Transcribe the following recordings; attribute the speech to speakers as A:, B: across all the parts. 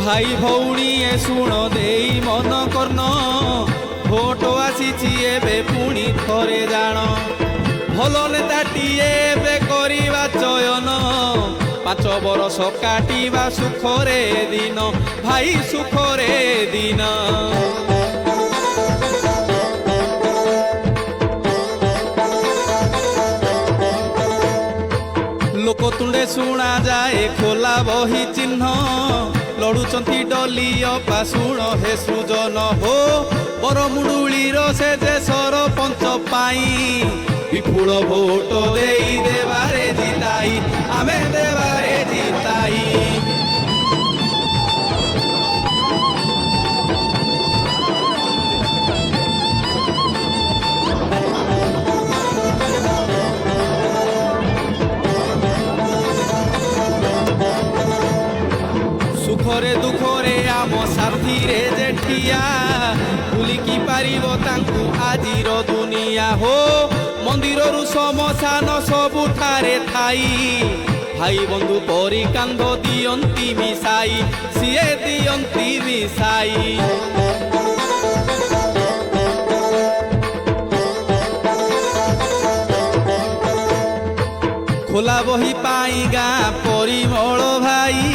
A: भाई भौणी ए शुण दे मन कर्ण भोट आसी एबे पुणी थरे जान भल नेताटीए एबे करिबा चयन 5 बरस काटिबा सुखरे दिन भाई सुखरे दिन लोक तुंडे शुणा जाए खोला बही चिन्ह लड़ुचंती डली अपा शुण हे सृजन हो बरमुडुलीर से जे सरपंच पाई विपुल भोट देई देवारे जिताई आमे देवारे जिताई सुखरे दुखरे आम साथी रे जेठिया भूलिकी पारिबो तांकु आजिर दुनिया हो मंदिर रु शमशान सबुठारे थाई भाई बंधु परी कांध दियंती मिसाई सिए दियंती मिसाई खोला बही पाई गाँ परिमल भाई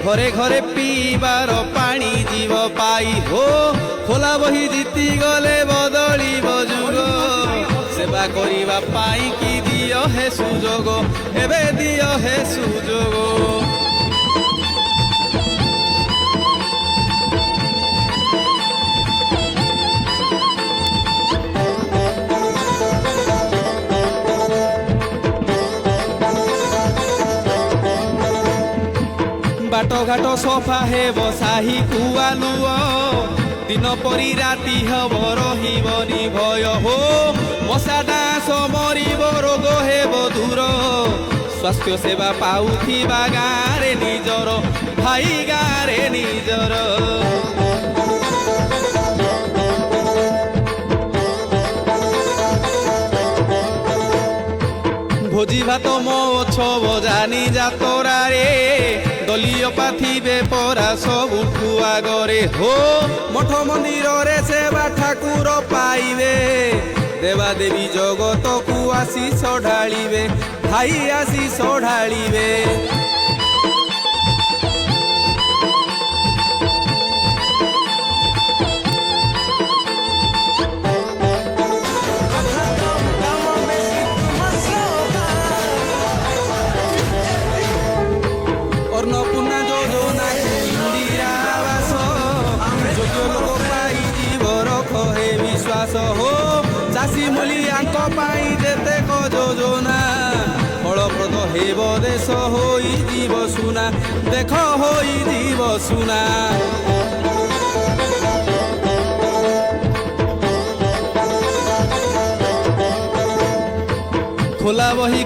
A: घरे घरे पीबार पानी जीव पाई हो खोला बही जीति गले बदली जुग सेवा करिबा पाई कि दियो हे सुजोग एबे दियो हे सुजोग बाट घाट सफा हेब साही कुआलुओ दिन परी राति हब रहिबनी भय हो मशा डांस मरिब रोग हेब दूर स्वास्थ्य सेवा पाउथिबा गाँरे निजर भाई गाँरे निजर भोजी भात महोत्सव जानी जातरा रे दलीय पाथिबे परा सबुठु आगरे हो मठ मंदिर रे सेवा ठाकुर पाइबे देवा देवी जगत को आशीष ढालिबे भाई आशीष ढालिबे अन्नपूर्णा योजना इंदिरा आवास योग्य लोक पाई जीव रख हे विश्वास हो चाषी मूलियांक पाई जेतेक योजना फलप्रद हेब देश होई जीव सुना देख होई जीव सुना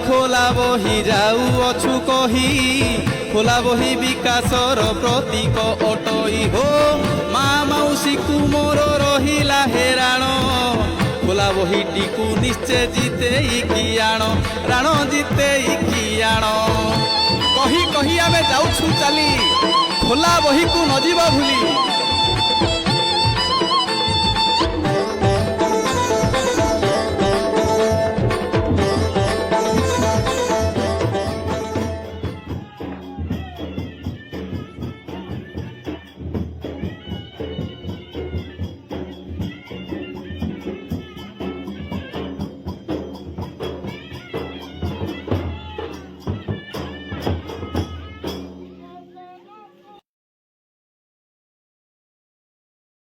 A: खोला बही जाऊ अछु कही खोला बही विकासर प्रतीक अटई हो माँ मौसी कुमोर रहिला हेराण खोला बही टीकू निश्चय जीते कि आण राण जीते कि आण कही कही आमे जाउछु चली खोला बही को न जीव भूली